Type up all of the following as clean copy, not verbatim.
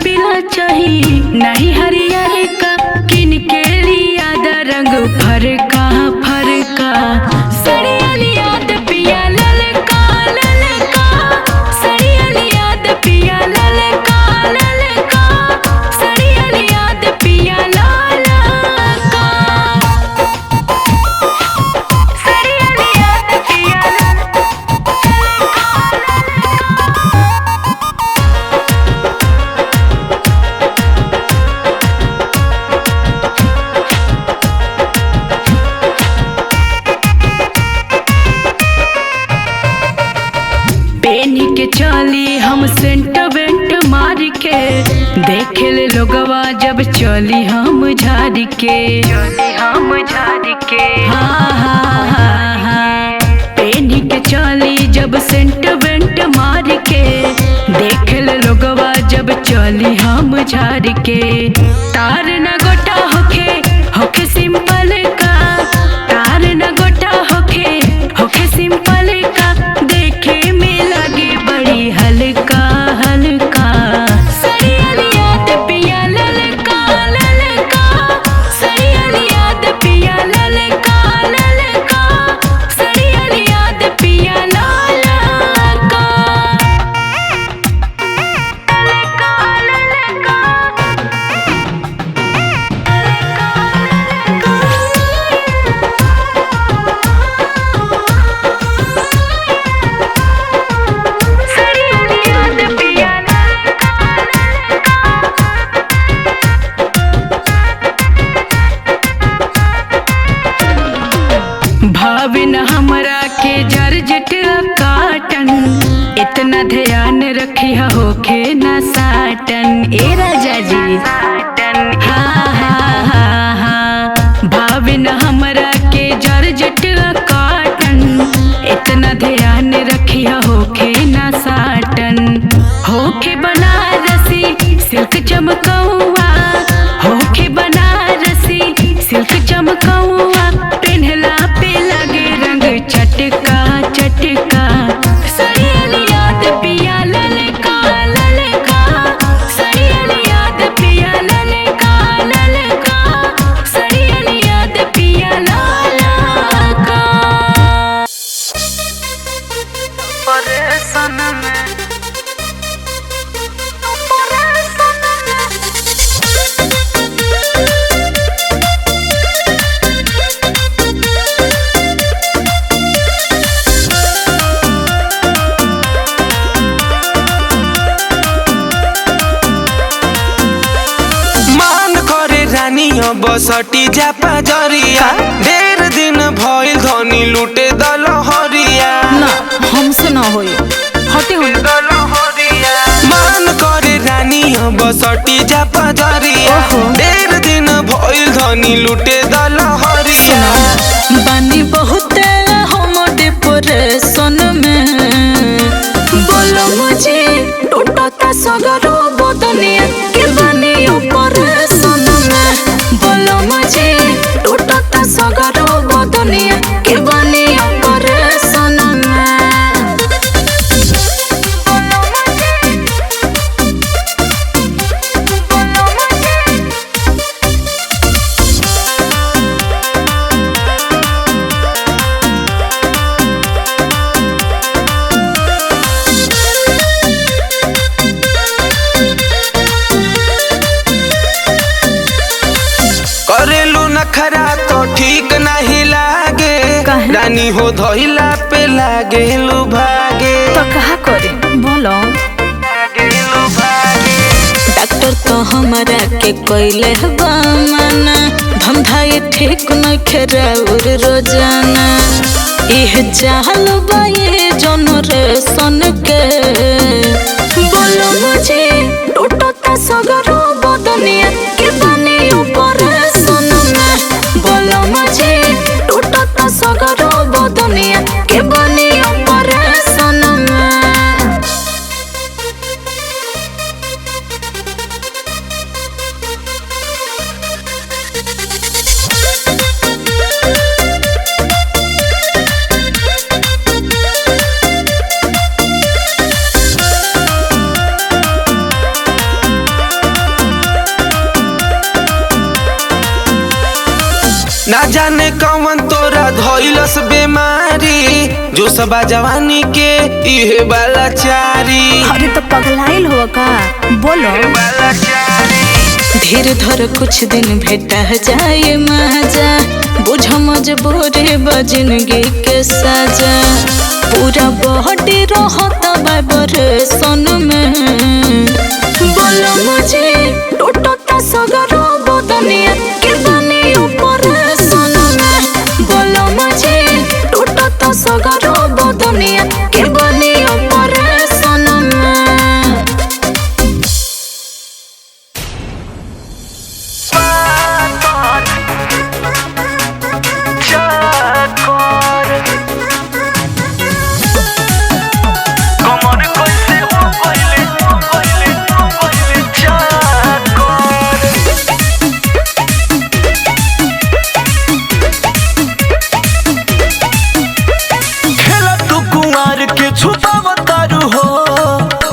पीला चाहिए नहीं हरियर का, किन के लिया रंग फरका फरका। सड़िया लिया पिया ललका ललका, सड़िया लिया पिया ललका ललका, सड़िया लिया पिया ललका, सड़िया लिया पिया पेनी के चली हम सेंट वेंट मार के, देखे ले लोगवा जब चली हम झाड़ के, हम झाड़ के। हाँ हाँ हाँ हाँ, पेनी के चली जब सेंट वेंट मार के, देखे ले लोगवा जब चली हम झाड़ के। तार न गोटा होखे होखे सिंपल का, तार न गोटा होखे होखे सिंपल का, देखे में लगे बड़ी हल्का हल्का। सड़िया लिया पिया ललका ललका, सड़िया लिया पिया ललका ललका, सड़िया लिया पिया ललका ललका भाविन हमरा के जर्जट काटन, इतना ध्यान रखी होखे न साटन। ए राजा जी हाँ हाँ हाँ हाँ, भाविन हमरा के जर्जट काटन, इतना ध्यान रखी होखे न साटन। होखे बनारसी सिल्क चमकौआ, होखे बनारसी सिल्क चमकौआ, पेन्हला पे लगे रंग चटका चटका। सड़िया लिया पिया ललका ललका, सड़िया लिया पिया ललका ललका, सड़िया लिया पिया ललका। परेशान में बसटी जापा जरिया, ढेर दिन भइल धनी लूटे दलहरिया। ना हमसे ना होई, हटे हो मान करे रानी बसटी जापा जरिया, ढेर दिन भइल धनी लूटे दलहरिया। बानी बहुत हम डिप्रेशन में, बोलो मुझे टूटता सगरो बदनिया के बानी ऑपरेशन में, बोलो मुझे टूटता सगरो बदनिया के बानी ऑपरेशन में। करेलू नखरा तो ठीक नहीं लागे, रानी हो धइला पे लागे लू भागे। तो कहा करे बोलो, डॉक्टर तो हमारा के कोइले बामना, धंधा ये ठीक न खेराउर रोजाना। इह चाहल बा ये जनरेशन के, बोलो मुझे टूटता सगरो बदनिया के बानी ऑपरेशन में, बोलो मुझे टूटता सगरो बदनिया के बानी ऑपरेशन में। जाने कौन तोरा धइलस बीमारी जो सबा जवानी के इहे वाला चारी। अरे तो पगलाइल हो का बोलो धीर धर कुछ दिन भेटा जाए मजा बुझ मजबूरी जिंदगी के सजा पूरा बॉडी रहता बाबर सन में बोलो मुझे टूटता सगरो बदनिया के बनी ऊपर सन में बोलो मुझे टूटता सगरो बदनिया के बनी ऊपर सन में।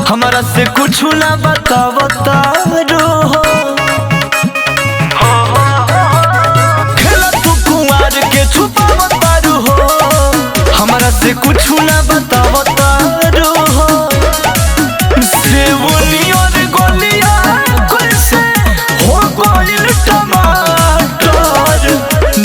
हमरा से कुछ ना बतावतारो हो खेला तू कुंवार के छुपावतारो हो हमरा से कुछ ना बतावतारो हो सेवनियर गलिया कैसे हो गइल टमाटर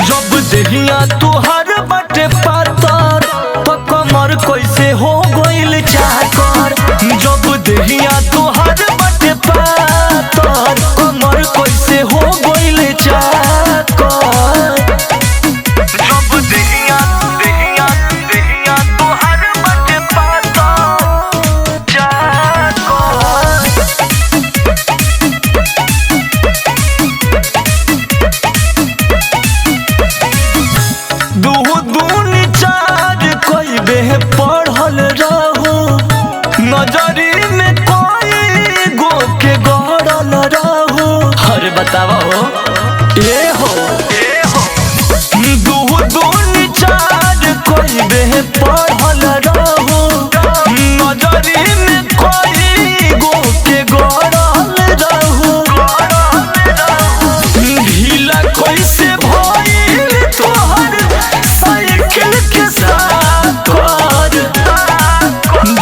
जब देहिया तोहार बाटे पातर तो कमर कैसे हो गइल चाकर जब देहिया तोहार बाटे पातर कमर कैसे हो गइल चाकर जब देहिया तोहार बाटे पातर चाकर दून चार कोई बे पढ़ल रहू नजरी में कोई गो के गड़ल रहू अरे बतावा हो ए हो दून चार कोई बे पढ़ल रहू नजरी में कोई गो के गड़ल रहू ढीला कैसे भइल तोहर साइकिल के साथ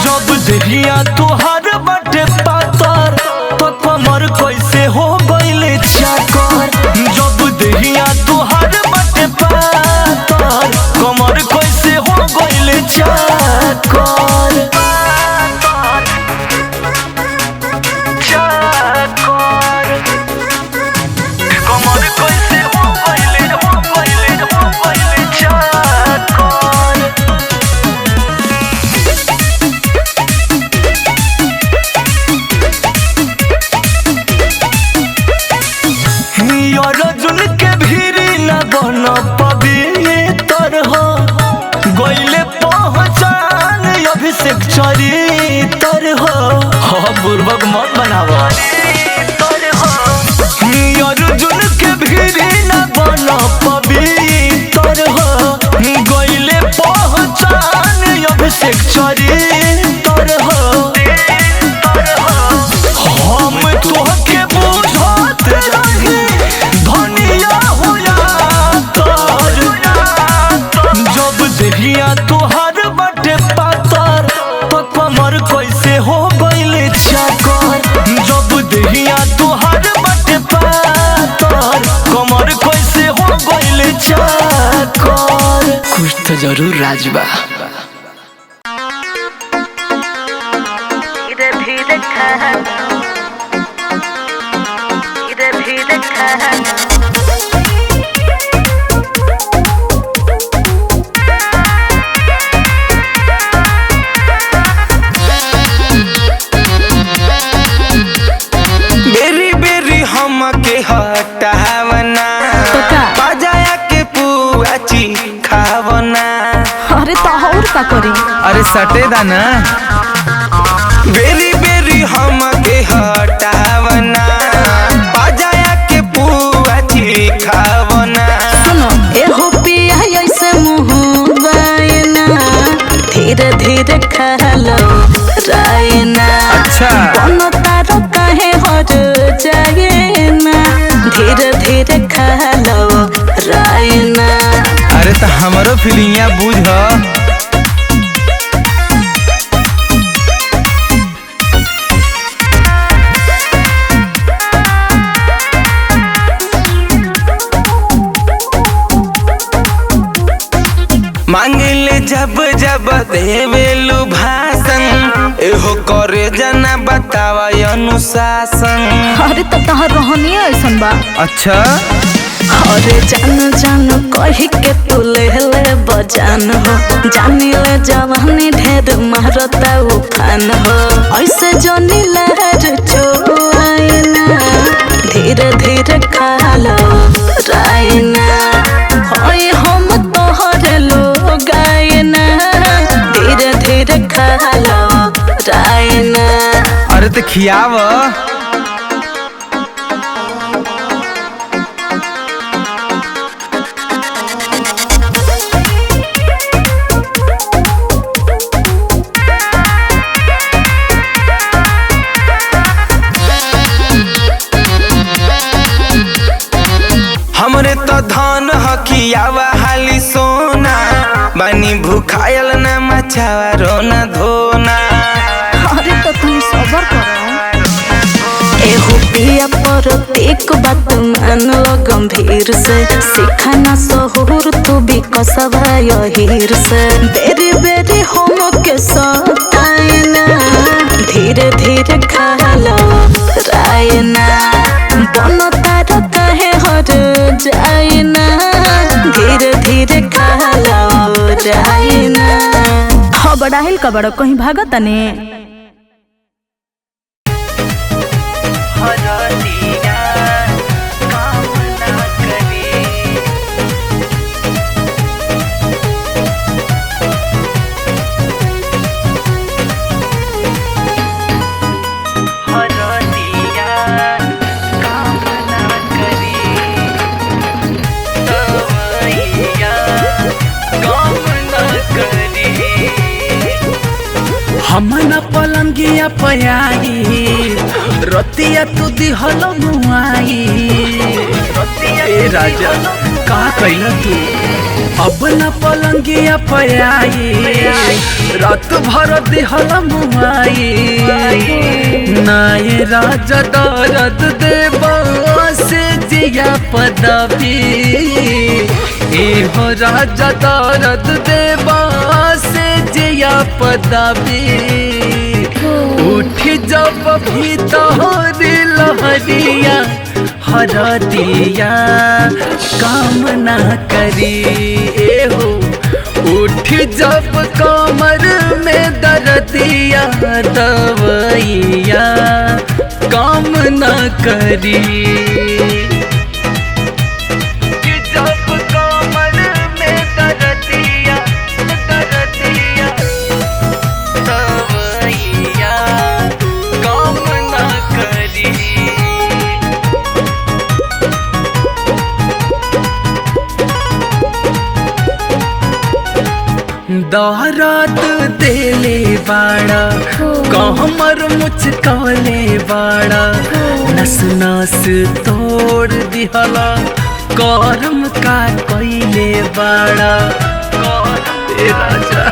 जब देहिया तोहार बाटे पातर तो कमर कैसे हो गइल चाकर जब देहिया तोहार बाटे पातर कमर कैसे हो गइल चाकर कमर कैसे हो गइल चाकर अर्जुन के भीरी न बन पवित्र हो गइले पहचान अभिषेक चरित्र हो बुर्बक मत बनावा अर्जुन के भीरी न बन पवित्र हो गइले पहचान अभिषेक चरित्र हो हम तोहके बुझत रही धनिया होया तर जब देहिया तोहार बाटे पातर तो कमर कैसे हो गइल चाकर जब देहिया तोहार बाटे पातर कमर कैसे हो गइल चाकर कुछ तो जरूर राज बा। बेरी बेरी हमके हटावना बजाया के पुआची खावना। अरे तो और का करी अरे सटे दाना बेरी बेरी हमके हटावना बजाया के पुआची खावना। सुनो एहो पिया ऐसे मुँह बायना धीरे धीरे खा लो रायना अच्छा बनो तारो काहे हर जाए ना धीरे धीरे खा लो रायना। हमरो फीलिंगिया बुझ। मांगिले जब जब देवेलु भाषण, एहो करे जना बतावा अनुशासन। अरे तो तहार रहनी ऐसन बा। अच्छा अरे जान जान कही के तू ले बजान हो, जानी ले जवानी ढेर मारता उफान हो। ऐसे जनी लहर चोआइना, धीरे धीरे खा लो रायना। होय हम तोहरे लोग आइना, धीरे धीरे खा लो रायना। अरे तो खियाव। हमरे तो धन हकियावा हाली सोना, बानी भूखायल न मचावा रोना धोना। अरे तो तुम सबर करो। एहो पिया पर एक बात मान लो गंभीर से, सिखाना सहूर तू भी कसबा यहीर से। बेरी बेरी हम के सताइना, धीरे धीरे खा लो रायना। बनो तारा कहे हर जाइना, धीरे धीरे खा लो रायना। हाँ बड़ा हिल का बड़ा कहीं भागा तने। हमना पलंगिया पयाई, रतिया तू दिहल मुआई। ए राजा का कैला तू, अब न पलंगिया पयाई, रात भर दिहल मुआई। नाये राजा दर्द देबा से जिया पदवी, एहो राजा दर्द देबा से जिया पदवी। उठ जब भीतर लहरिया हरदिया, काम ना करी एहो। उठ जब कमर में दर्दिया, दवैया काम ना करी। जब कमर में दर्दिया, दर्दिया दवैया काम ना करी। दौरात देले बाड़ा, कहमर मुचकले बाड़ा। नस नस तोड़ दिहला, करम का कइले बाड़ा। राजा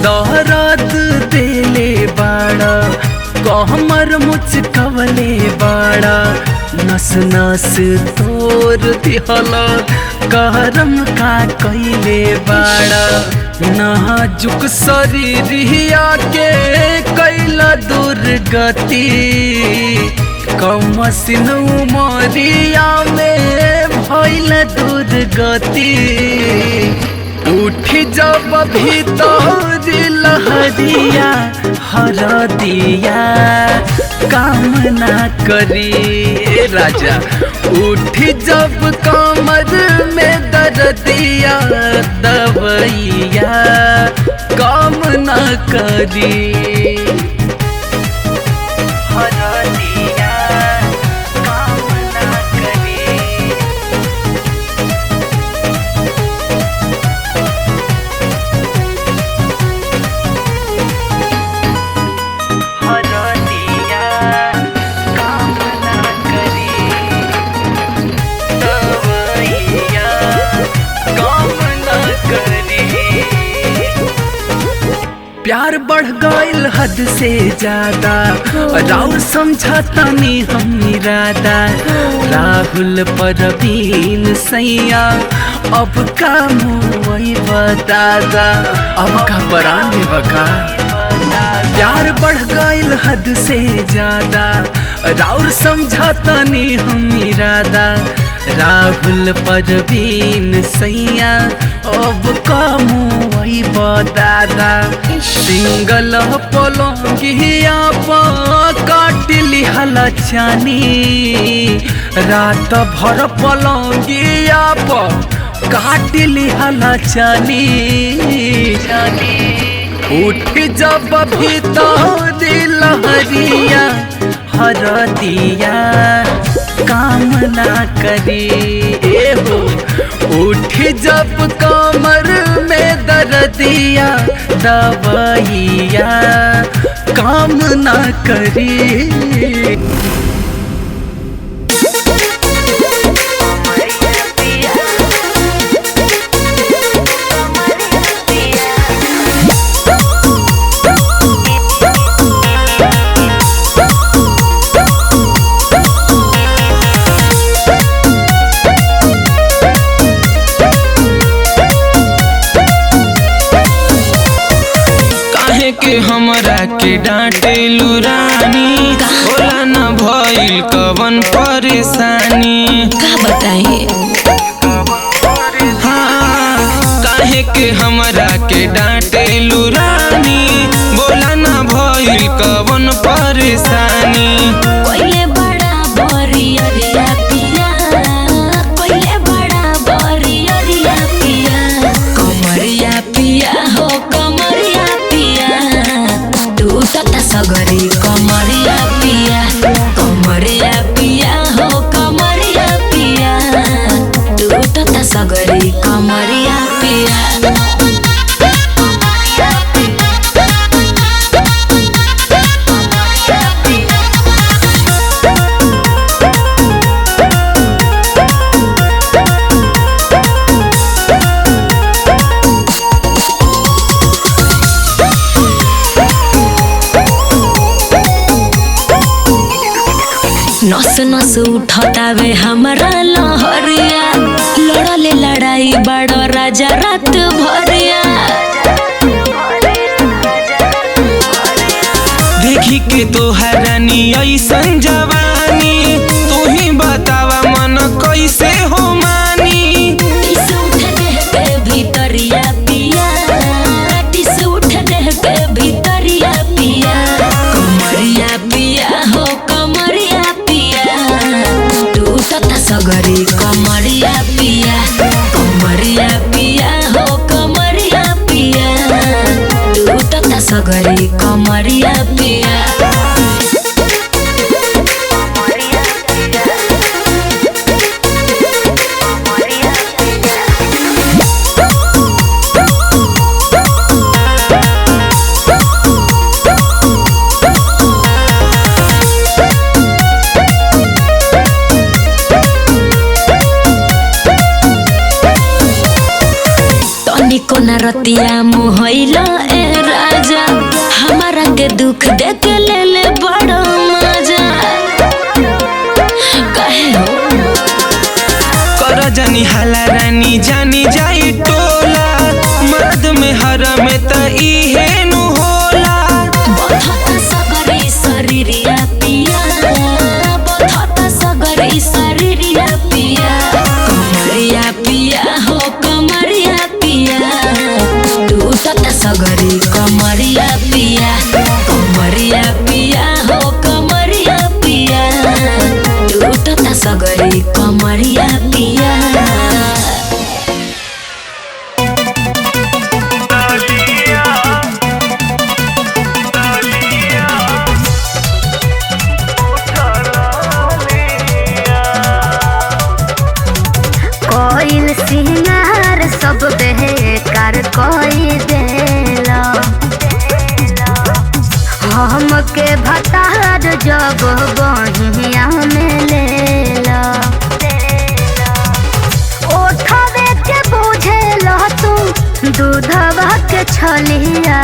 दौरात देले बाड़ा, कहमर मुचकले बाड़ा। नस नस तोड़ दिहला, करम का कइले बाड़ा। नाजुक शरीरिया के कैला दुर्गति, कमसिन उमरिया में भइल दुर्गति। उठ जब भीतर लहरिया हरदिया, काम ना करी राजा। उठ जब कमर में दर्दिया, दवैया काम ना करी। हरदिया काम ना करी। काम बढ़ गइल हद से ज्यादा राउर समझता नहीं हम इरादा राहुल परवीन सैया अब का मुई बतादा अब का पराने बका प्यार बढ़ गइल हद से ज्यादा राउर समझता नहीं हम इरादा राहुल परवीन सैया अब का मुई बतादा सिंगल पलंगिया काटली हला चानी रात भर पलंगिया काटली हला चानी उठ जब भीतर लहरिया हरदिया काम ना करी हो उठ जब कमर में दर्दिया दवाइया काम ना करी। के हमरा के डांटे लुरानी होला न भइल कवन परेशानी का बताइए हाँ काहे के हमरा के डांटे लुरानी बोला न भइल कवन परेशानी कोइले बड़ा बरिया पिया कोइले बड़ा बरिया पिया कमरिया पिया हो कमरिया पिया तू तता सगरी कमरिया पिया हो कमरिया पिया तू तता सगरी कमरिया पिया नस नस उठतावे हमारा लहरिया लड़ले लड़ाई बड़ो राजा रात भरिया देखी के तोहरानी ऐसन जवानी तू ही बतावा मन कैसे हो मानी टिस उठ देह के भीतरिया पिया टिस उठ देह के भीतरिया पिया कमरिया पिया हो कमरिया पिया तू तता सगरी कमरिया पिया हो कमरिया पिया तू तता सगरी कमरिया पिया तनिको न रतिया मुहैला ए राजा हमारा के दुख देख ले ले बड़ा मजा कहे हो कर जानी हाला रानी जानी जाई टोला मर्द में हर में त इहे नु होला बधता सगरी शरीरिया पिया बधता सगरी शरीरिया पिया कमरिया पिया हो कमरिया पिया तू तता सगरी कमरिया पिया हो कमरिया पिया तू तता सगरी कमरिया पिया कोइल सिंगार सब बेकार कोई देला हमके भतार जब बहिया में लेला ओठवे के बुझेला तू दूधवा के छलिया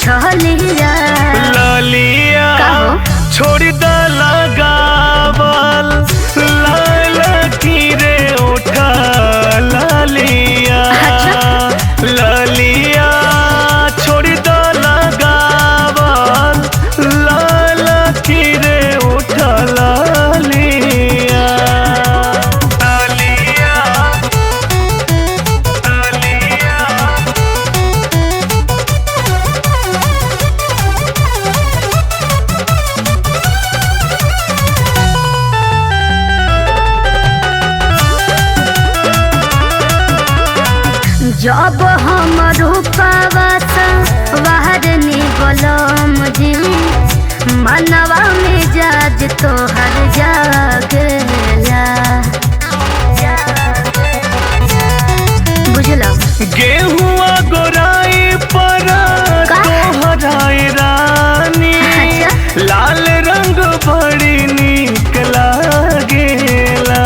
छलिया ललिया छोड़ द लगावल लाल की रे उठा ललिया ललिया छोड़ द लगावल लाल की रे उठा ललिया जब हम रूपवा बाहर निकलम जी मनवा मिजाज तोहर जागला बुझला गेहुआ गोराई पर तोहराई रानी लाल रंग बड़ी नीक लागेला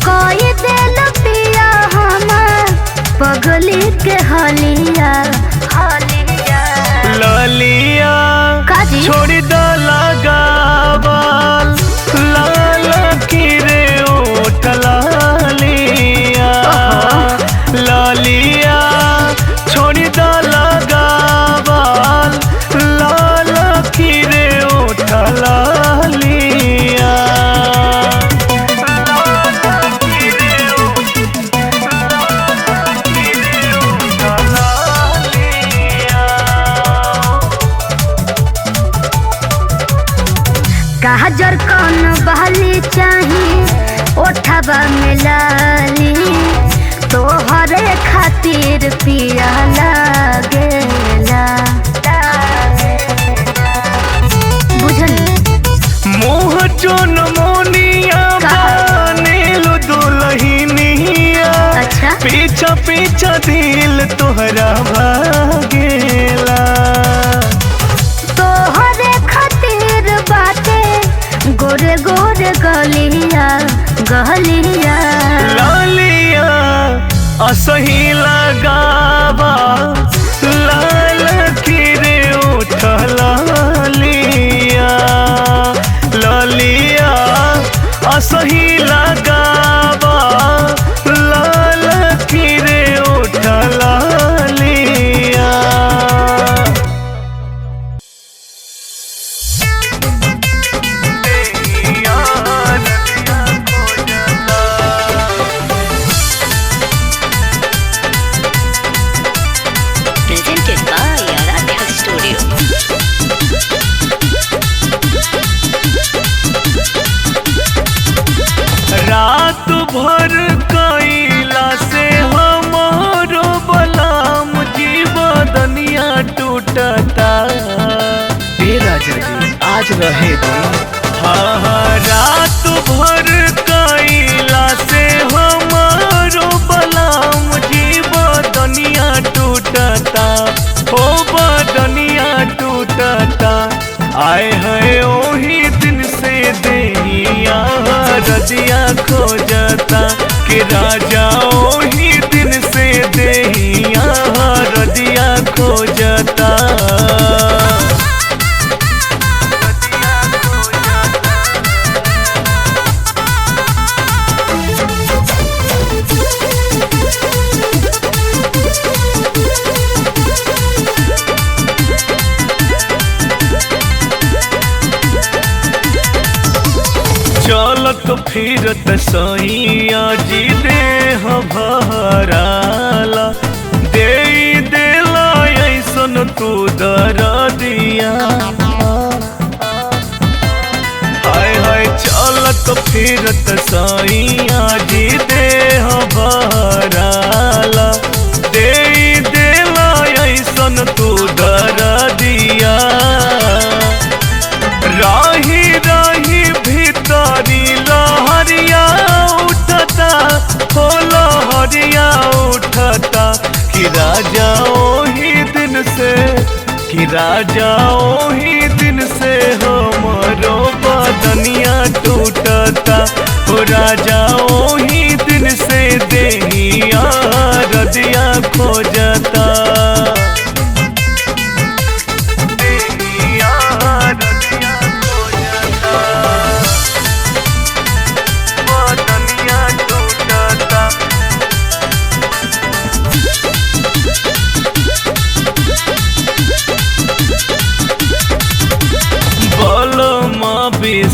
कोई दिल पिया हमर पगली के हलिया हलिया ललिया छोड़ द लगावल लाल की रे ओठ ललिया ललिया छोड़ द लगावल लाल की रे ओठ ललिया काजर कौन बहली चाही ओठबा में लाली तोहरे खातिर पिया लागेला बुझली मोह चोन मोनिया बनेलु दुलहिनिया अच्छा पीछा पीछा दिल तोहरा भागेला तोहरे खातिर बाटे गोरे गोरे गलिया गलिया लालिया असही लगावा लाल की रे उठ लालिया लालिया असही लगावा लाल की रे उठ लालिया Presented by Aradhya Studio. रात भर कैला से हमारो बलाम जीवदनिया टूटता हे राजा जी आज रहे दो हाँ रात भर कैला से हमारो बलाम जीवदनिया टूटता हो बदनिया टूटता आए हैं ओही दिन से देहिया रजिया खोजता कि राजा ओही दिन से देहिया रजिया खोजता चलत फिरत सैया जी देह भराला दे देला ऐसन तू दरदिया हाय हाय चलत फिरत सैया जी देह भराला दे देला ऐसन तू दरदिया राही राही भीतरी लहरिया उठता हो लहरिया उठता कि राजा ओही दिन से कि राजा ओही दिन से हमरो बदनिया टूटता हो राजा ओही दिन से देहिया रदिया खोजता।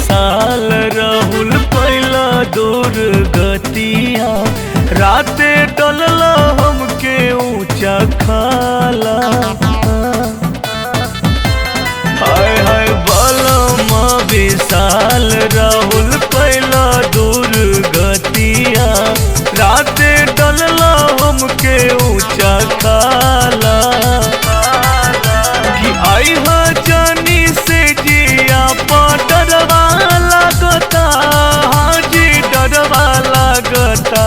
विशाल राहुल पहला दूर गतिया राते डलला हमके ऊंचा खाला हाय हाय बलमा विशाल राहुल पहला दूर गतिया राते डलला हमके ऊंचा खाला कि आई हा जानी से जिया पा डरवा लागता हाँ जी डरवा लागता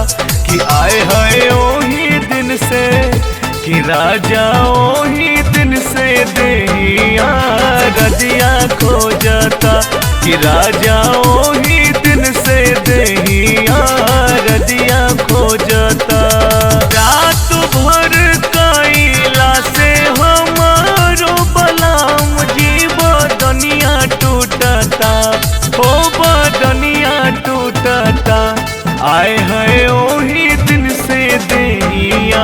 कि आए है ओही दिन से कि राजा ओही दिन से देहिया रदिया खो जाता कि राजा ओही दिन से देहिया रदिया खो जाता रात भर कैला से हमारो बलाम जीव दुनिया टूटता हो बदनिया टूटता आए है ओही दिन से देहिया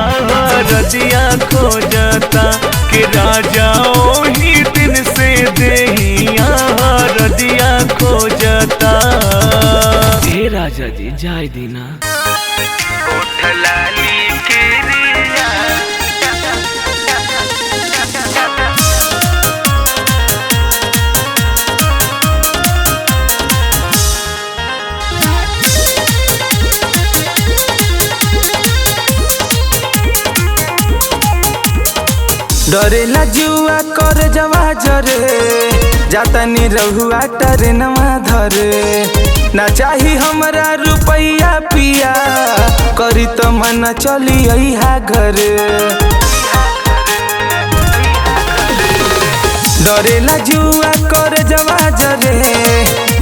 रदिया खो जाता कि राजा ओही दिन से देहिया रदिया खो जाता हे राजा जी जाय दीना लाली के रिया डरेला जुआ कर जवा जरे जाता नी रहुआ टरेनवा धरे ना चाही हमरा रुपैया पिया करी तो मन चली अइहा घरे डरेला जुआ कर जवा जरे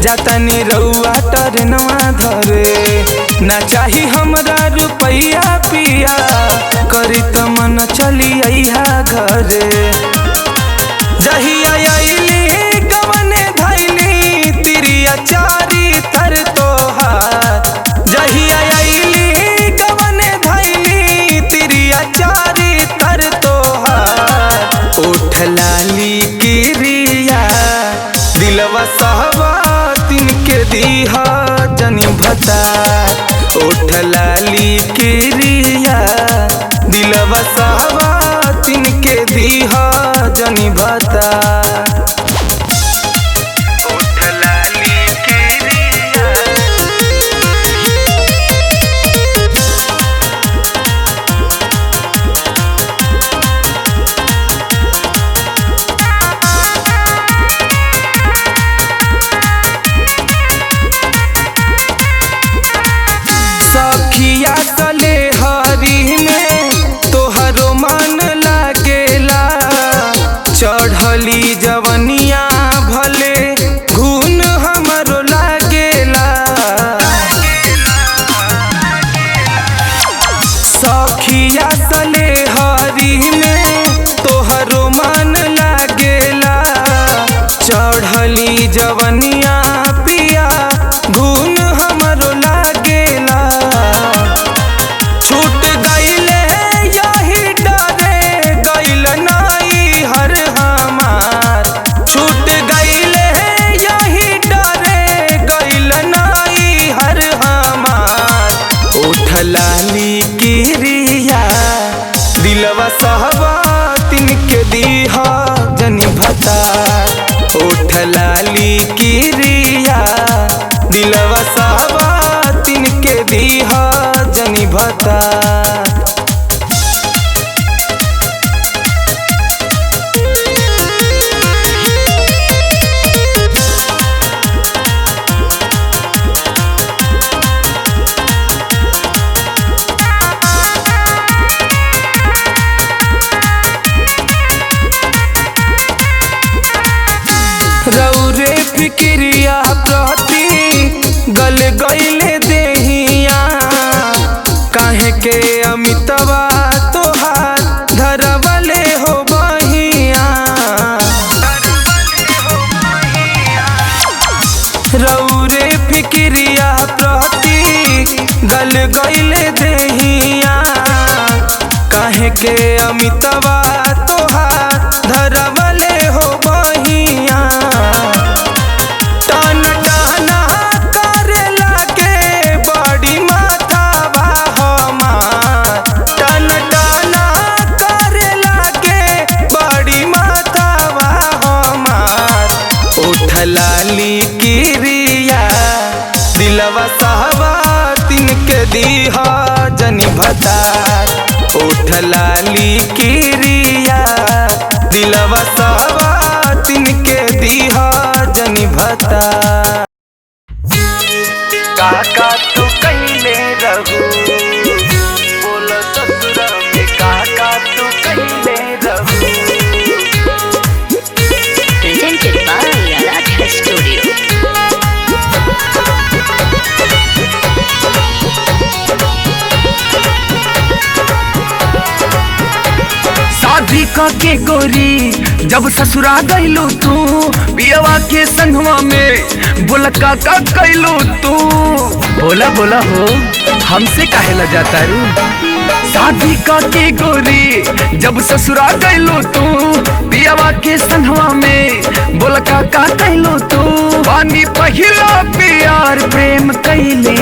जाता नी रहुआ टरेनवा धरे ना चाही हमरा रुपैया पिया करी तो मन चली अइहा घरे जहिया अइली गवने धैली तिरिया चारी तर तोहार जहिया अइली गवने धैली तिरिया चारी तर तोहार ओठ लाली किरिया दिलवा सहबा तिनके दीहा जनी भता ओठ लाली किरिया दिलवा सहबा तिनके दीहा जनी भता ओठ लाली किरिया सखिया तले हरी में तोहरो मन लागेला चढ़ली जवनिया भले घून हमरो लागेला सखिया तले हरी में तोहरो मन लागेला चढ़ली जवनिया पिया घून हमरो लागेला छूट गईले यही डरे गईल नाई हर हमार छूट गईले यही डरे गईल नाई हर हमार ओठ लाली किरिया दिलवा सहबा तिनके दीहा जनी भता ओठ लाली किरिया दिलवा सहबा तिनके दीहा जनी भता रौरे फिक्रिया प्रति गल गईले देहिया काहे के अमितवा तोहार धरवले हो बहिया रौरे फिक्रिया प्रति गल गईले देहिया काहे के अमितवा तोहार धरवले हो बहिया टन दीह जनी भतार उठ लाली किरिया दिलवा सवातिन के दीह जनी भतार। काका तू कहिले रहू बोल ससुरा में काका तू कहिले रहू। Presented by Aradhya Studio. शादी के गोरी जब ससुरा गइलू तू पियवा के संगवा में बोला काका कैलू तू। बोला बोला हो हमसे काहे ला जाता रू। शादी के गोरी जब ससुरा गइलू तू पियवा के संगवा में बोला काका कैलू तू। पानी पहिला प्यार प्रेम कैले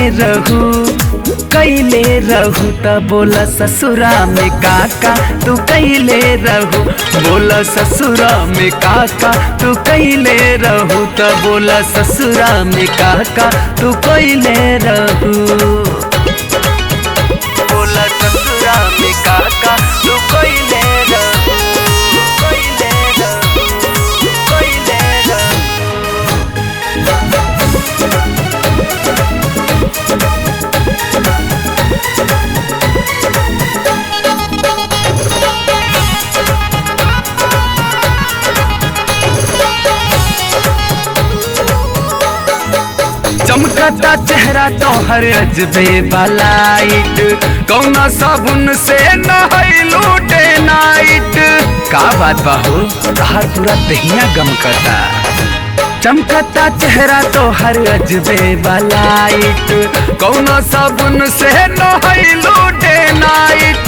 रहू त बोला ससुरा में काका तू कैले रहू। बोला ससुरा में काका तू कैले रहू त बोला ससुरा में काका तू कैले रहू। बोला ससुरा में काका तू कैले रहू कैले रहू कैले रहू। चमकता चेहरा तोहर अजबे बलाइट कौना साबुन से नहैलू डे नाइट। का बात बाहू तोहर पूरा दहिया गमकता। चमकता चेहरा तोहर अजबे बलाइट कौना साबुन से नहैलू डे नाइट।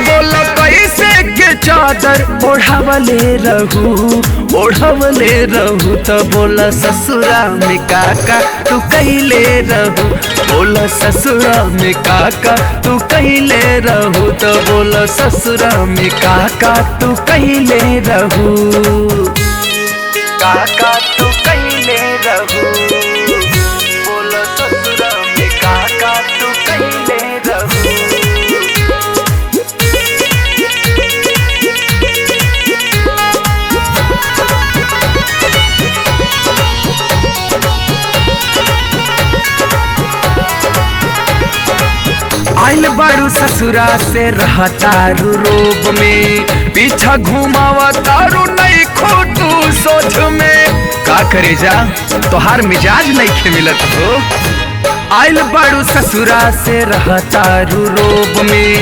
बोलो कैसे के चादर ओढ़ावले रहू तो बोला ससुरा में काका तू कैले रहू। बोला ससुरा में काका तू कैले रहू तो बोला ससुरा में काका तू कैले रहू। काका तू कैले रहू बोला ससुरा में काका तू कैले रहू। आइल बारू ससुरा से रहतारू रोब में पीछा घुमावा तारू नहीं खोटू सोच में। का करे जा तोहार मिजाज नहीं खे मिलत हो। आइल बारू ससुरा से रहतारू रोब में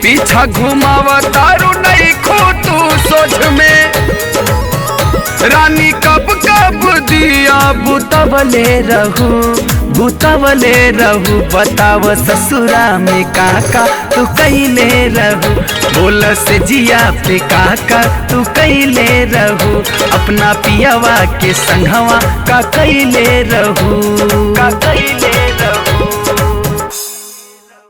पीछा घुमावा तारू नहीं खोटू सोच में। रानी कब दिया बुतवले रहू बताव ससुरा में काका तू कैले रहू। बोल से जिया पे काका तू कैले रहू अपना पियवा के संगवा का कैले रहू का कैले रहू।